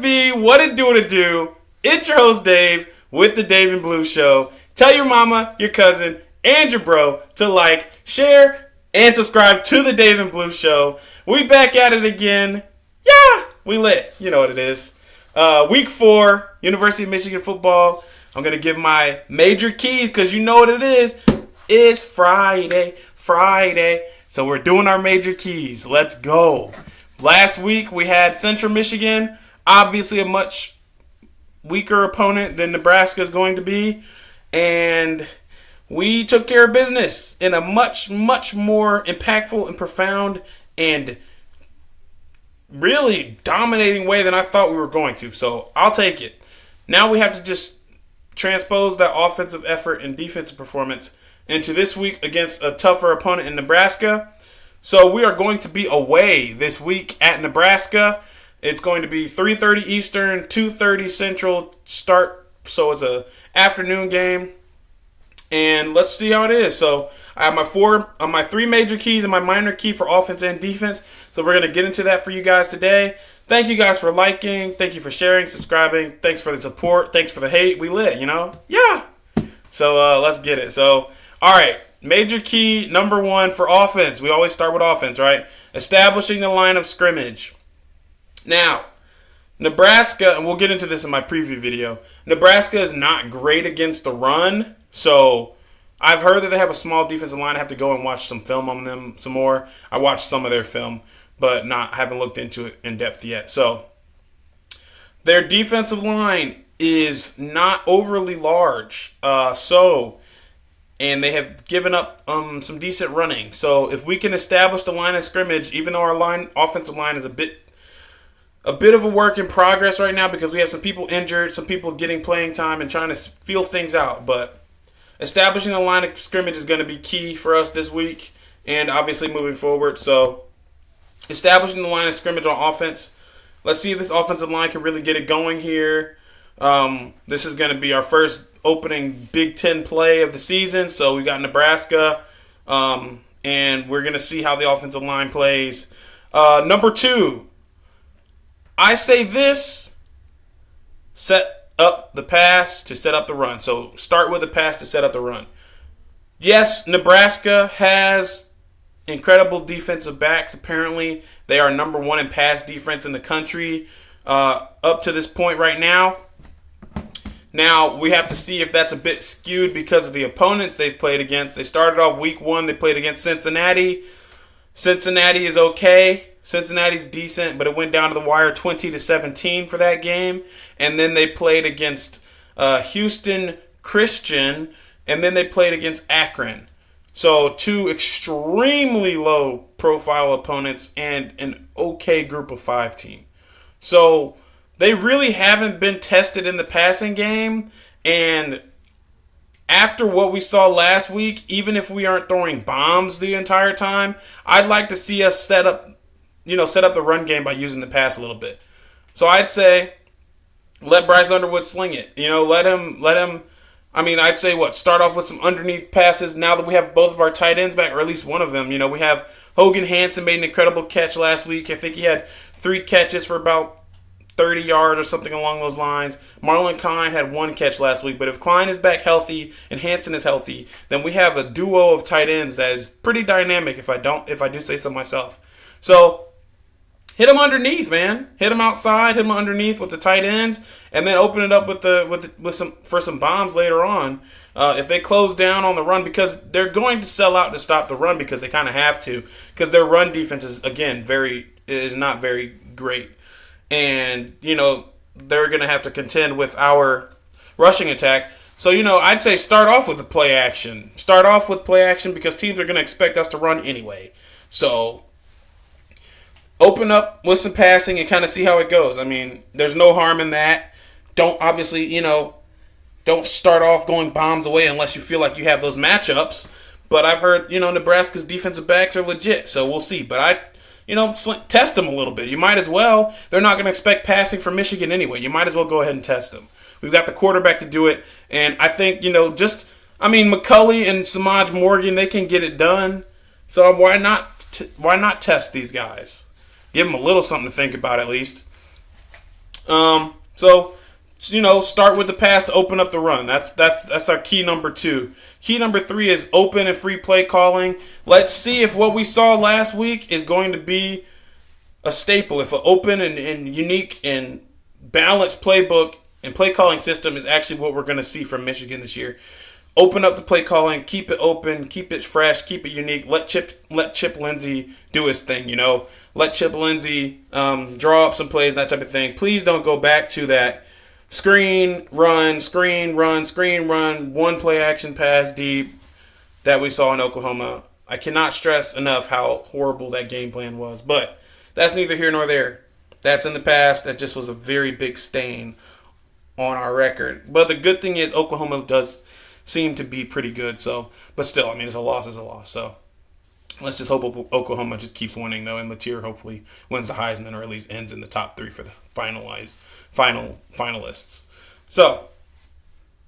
be? What it do? It's your host, Dave, with the Dave and Blue Show. Tell your mama, your cousin, and your bro to like, share, and subscribe to the Dave and Blue Show. We back at it again. Yeah, we lit. You know what it is. Week 4, University of Michigan football. I'm going to give my major keys because you know what it is. It's Friday. So we're doing our major keys. Let's go. Last week we had Central Michigan, obviously a much weaker opponent than Nebraska is going to be. And we took care of business in a much, much more impactful and profound and really dominating way than I thought we were going to. So I'll take it. Now we have to just transpose that offensive effort and defensive performance into this week against a tougher opponent in Nebraska. So we are going to be away this week at Nebraska. It's going to be 3:30 Eastern, 2:30 Central start. So it's an afternoon game. And let's see how it is. So I have my 3 major keys and my minor key for offense and defense. So we're going to get into that for you guys today. Thank you guys for liking. Thank you for sharing, subscribing. Thanks for the support. Thanks for the hate. We lit, you know? Yeah. So let's get it. So, all right. Major key number 1 for offense. We always start with offense, right? Establishing the line of scrimmage. Now, Nebraska, and we'll get into this in my preview video, Nebraska is not great against the run. So I've heard that they have a small defensive line. I have to go and watch some film on them some more. I watched some of their film, but haven't looked into it in depth yet. So their defensive line is not overly large. And they have given up some decent running. So if we can establish the line of scrimmage, even though our offensive line is a bit of a work in progress right now because we have some people injured, some people getting playing time and trying to feel things out. But establishing the line of scrimmage is going to be key for us this week and obviously moving forward. So establishing the line of scrimmage on offense. Let's see if this offensive line can really get it going here. This is going to be our first opening Big Ten play of the season. So we got Nebraska, and we're going to see how the offensive line plays. Number 2, I say this, set up the pass to set up the run. So start with the pass to set up the run. Yes, Nebraska has incredible defensive backs. Apparently, they are number 1 in pass defense in the country up to this point right now. Now, we have to see if that's a bit skewed because of the opponents they've played against. They started off week 1. They played against Cincinnati. Cincinnati is okay. Cincinnati's decent, but it went down to the wire 20-17 for that game. And then they played against Houston Christian, and then they played against Akron. So 2 extremely low-profile opponents and an okay group of 5 team. So they really haven't been tested in the passing game. And after what we saw last week, even if we aren't throwing bombs the entire time, I'd like to see us set up the run game by using the pass a little bit. So I'd say let Bryce Underwood sling it. Let him. I'd say start off with some underneath passes now that we have both of our tight ends back, or at least one of them. We have Hogan Hansen made an incredible catch last week. I think he had 3 catches for about 30 yards or something along those lines. Marlon Klein had 1 catch last week, but if Klein is back healthy and Hansen is healthy, then we have a duo of tight ends that is pretty dynamic if I do say so myself. So hit them underneath, man. Hit them outside, hit them underneath with the tight ends, and then open it up for some bombs later on. If they close down on the run, because they're going to sell out to stop the run because they kind of have to, because their run defense is not very great. And, they're going to have to contend with our rushing attack. So, I'd say start off with the play action. Start off with play action because teams are going to expect us to run anyway. So open up with some passing and kind of see how it goes. There's no harm in that. Don't start off going bombs away unless you feel like you have those matchups. But I've heard, Nebraska's defensive backs are legit. So we'll see. But test them a little bit. You might as well. They're not going to expect passing from Michigan anyway. You might as well go ahead and test them. We've got the quarterback to do it. And I think, McCulley and Samaj Morgan, they can get it done. So why not test these guys? Give them a little something to think about at least. So start with the pass to open up the run. That's our key number 2. Key number 3 is open and free play calling. Let's see if what we saw last week is going to be a staple. If an open and unique and balanced playbook and play calling system is actually what we're going to see from Michigan this year. Open up the play calling, keep it open, keep it fresh, keep it unique. Let Chip Lindsey do his thing, Let Chip Lindsey draw up some plays, that type of thing. Please don't go back to that screen, run, one play action pass deep that we saw in Oklahoma. I cannot stress enough how horrible that game plan was, but that's neither here nor there. That's in the past. That just was a very big stain on our record. But the good thing is Oklahoma does seem to be pretty good. So, but still, it's a loss is a loss. So let's just hope Oklahoma just keeps winning, though, and Mateer hopefully wins the Heisman or at least ends in the top 3 for the finalists. So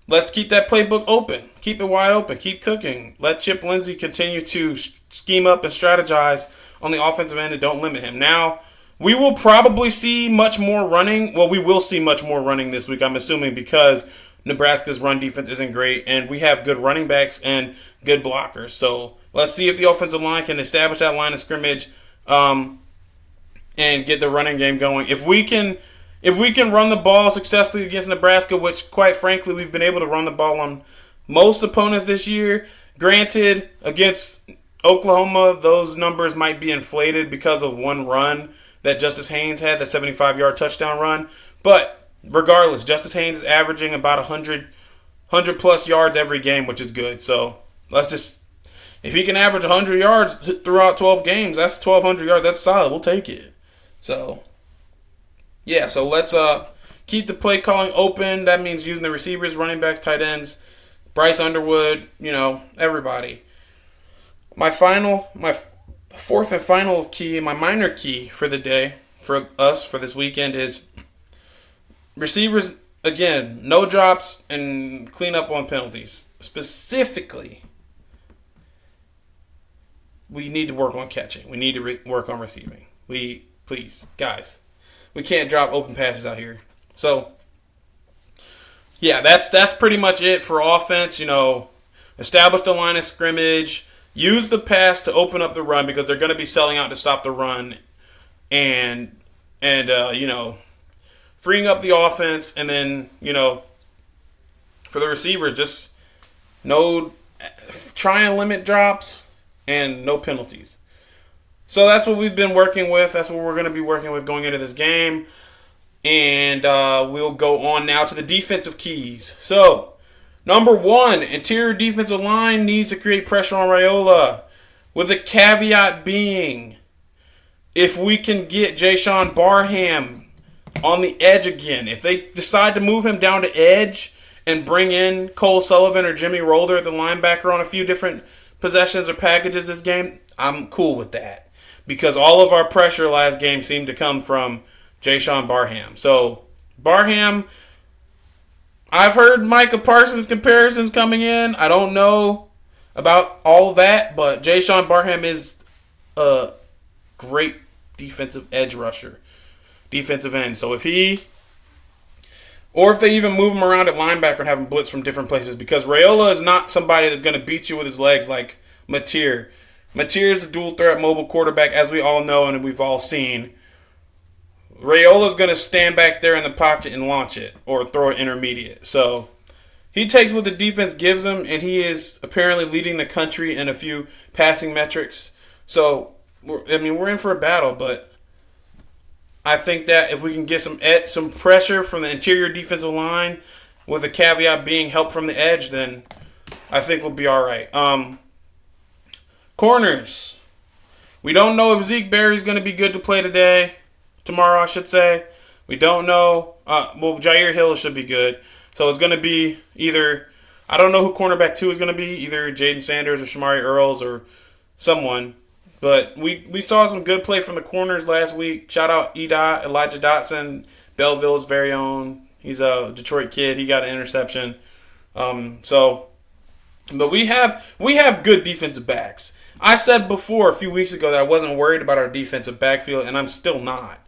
let's keep that playbook open. Keep it wide open. Keep cooking. Let Chip Lindsey continue to scheme up and strategize on the offensive end and don't limit him. Now, we will probably see much more running. Well, we will see much more running this week, I'm assuming, because Nebraska's run defense isn't great, and we have good running backs and good blockers. So let's see if the offensive line can establish that line of scrimmage and get the running game going. If we can run the ball successfully against Nebraska, which, quite frankly, we've been able to run the ball on most opponents this year. Granted, against Oklahoma, those numbers might be inflated because of one run that Justice Haynes had, the 75-yard touchdown run. But regardless, Justice Haynes is averaging about 100-plus yards every game, which is good. So if he can average 100 yards throughout 12 games, that's 1,200 yards. That's solid. We'll take it. So, yeah, so let's keep the play calling open. That means using the receivers, running backs, tight ends, Bryce Underwood, everybody. My fourth and final key, my minor key for the day, for us, for this weekend is receivers, again, no drops and clean up on penalties. Specifically, we need to work on catching. We need to work on receiving. Please, guys, we can't drop open passes out here. So, yeah, that's pretty much it for offense. Establish the line of scrimmage. Use the pass to open up the run because they're going to be selling out to stop the run. And freeing up the offense, and then, for the receivers, just try and limit drops and no penalties. So that's what we've been working with. That's what we're going to be working with going into this game. And we'll go on now to the defensive keys. So, number 1, interior defensive line needs to create pressure on Raiola, with a caveat being, if we can get Jayshon Barham on the edge again, if they decide to move him down to edge and bring in Cole Sullivan or Jimmy Rolder at the linebacker on a few different possessions or packages this game, I'm cool with that. Because all of our pressure last game seemed to come from Jayshon Barham. So, Barham, I've heard Micah Parsons comparisons coming in. I don't know about all that, but Jayshon Barham is a great defensive edge rusher, defensive end. So if they even move him around at linebacker and have him blitz from different places, because Raiola is not somebody that's going to beat you with his legs like Mateer. Mateer is a dual threat mobile quarterback, as we all know and we've all seen. Raiola's going to stand back there in the pocket and launch it or throw it intermediate. So he takes what the defense gives him, and he is apparently leading the country in a few passing metrics. So, we're in for a battle, but I think that if we can get some pressure from the interior defensive line, with a caveat being help from the edge, then I think we'll be all right. Corners. We don't know if Zeke Berry's going to be good to play tomorrow, I should say. We don't know. Jair Hill should be good. So it's going to be either, I don't know who cornerback 2 is going to be, either Jaden Sanders or Shamari Earls or someone. But we saw some good play from the corners last week. Shout out Elijah Dotson, Belleville's very own. He's a Detroit kid. He got an interception. But we have good defensive backs. I said before a few weeks ago that I wasn't worried about our defensive backfield, and I'm still not.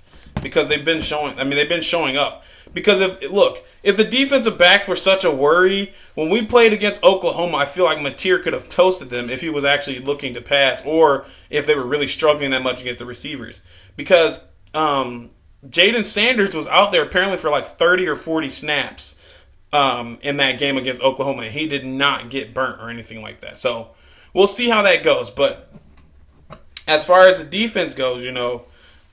because they've been showing up. Because if the defensive backs were such a worry, when we played against Oklahoma, I feel like Mateer could have toasted them if he was actually looking to pass, or if they were really struggling that much against the receivers. Because Jaden Sanders was out there apparently for like 30 or 40 snaps in that game against Oklahoma, and he did not get burnt or anything like that. So we'll see how that goes. But as far as the defense goes,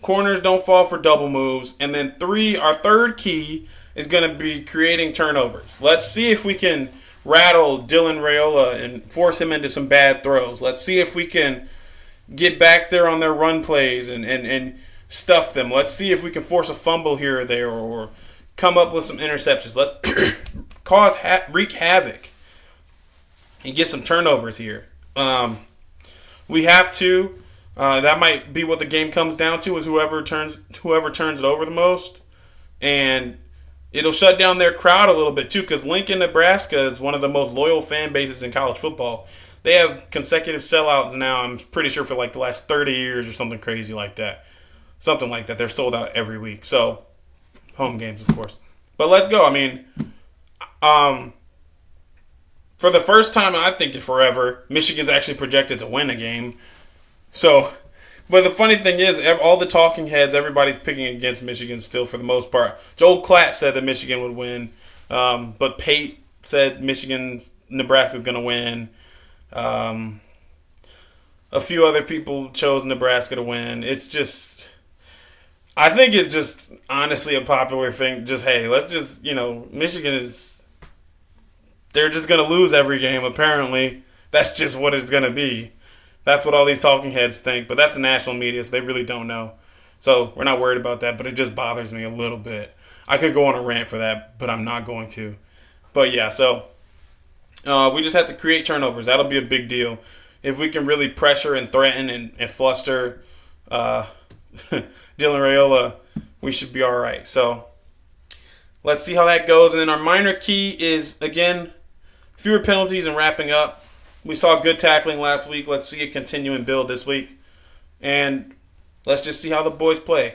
corners don't fall for double moves. And then our third key is going to be creating turnovers. Let's see if we can rattle Dylan Raiola and force him into some bad throws. Let's see if we can get back there on their run plays and stuff them. Let's see if we can force a fumble here or there, or come up with some interceptions. Let's wreak havoc and get some turnovers here. We have to. That might be what the game comes down to, is whoever turns it over the most, and it'll shut down their crowd a little bit too. Because Lincoln, Nebraska is one of the most loyal fan bases in college football. They have consecutive sellouts now. I'm pretty sure for like the last 30 years or something crazy like that. Something like that. They're sold out every week. So home games, of course. But let's go. For the first time, I think in forever, Michigan's actually projected to win a game. So, but the funny thing is, all the talking heads, everybody's picking against Michigan still for the most part. Joel Klatt said that Michigan would win, but Pate said Nebraska's going to win. A few other people chose Nebraska to win. It's just, I think it's just honestly a popular thing. Just, hey, let's just, Michigan they're just going to lose every game, apparently. That's just what it's going to be. That's what all these talking heads think, but that's the national media, so they really don't know. So we're not worried about that, but it just bothers me a little bit. I could go on a rant for that, but I'm not going to. But yeah, so we just have to create turnovers. That'll be a big deal. If we can really pressure and threaten and fluster Dylan Raiola, we should be all right. So let's see how that goes. And then our minor key is, again, fewer penalties and wrapping up. We saw good tackling last week. Let's see it continue and build this week. And let's just see how the boys play.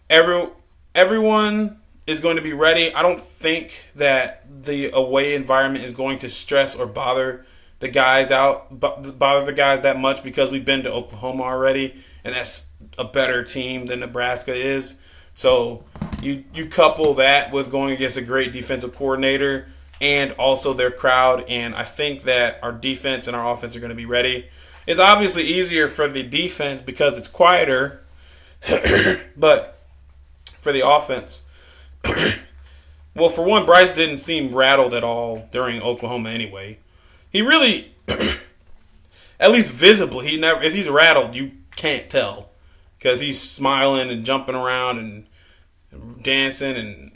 Everyone is going to be ready. I don't think that the away environment is going to stress or bother the guys that much, because we've been to Oklahoma already, and that's a better team than Nebraska is. So you couple that with going against a great defensive coordinator and also their crowd, and I think that our defense and our offense are going to be ready. It's obviously easier for the defense because it's quieter, but for the offense, well, for one, Bryce didn't seem rattled at all during Oklahoma anyway. He really, at least visibly, if he's rattled, you can't tell, because he's smiling and jumping around and dancing and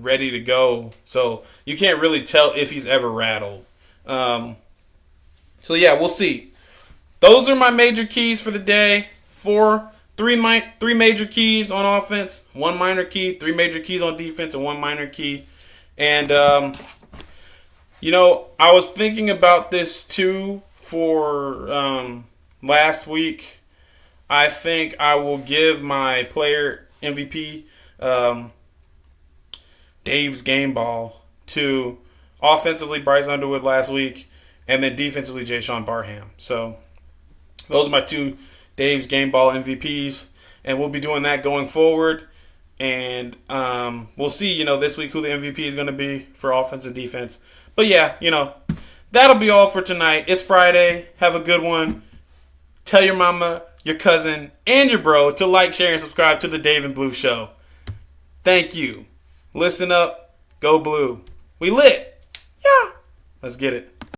ready to go. So you can't really tell if he's ever rattled. So yeah, we'll see. Those are my major keys for the day. Three major keys on offense, one minor key, 3 major keys on defense, and 1 minor key. And I was thinking about this too for last week. I think I will give my player MVP Dave's game ball to offensively Bryce Underwood last week, and then defensively Jayshon Barham. So those are my 2 Dave's game ball MVPs, and we'll be doing that going forward. And we'll see, this week who the MVP is going to be for offense and defense. But yeah, that'll be all for tonight. It's Friday. Have a good one. Tell your mama, your cousin, and your bro to like, share, and subscribe to the Dave and Blue Show. Thank you. Listen up. Go Blue. We lit. Yeah. Let's get it.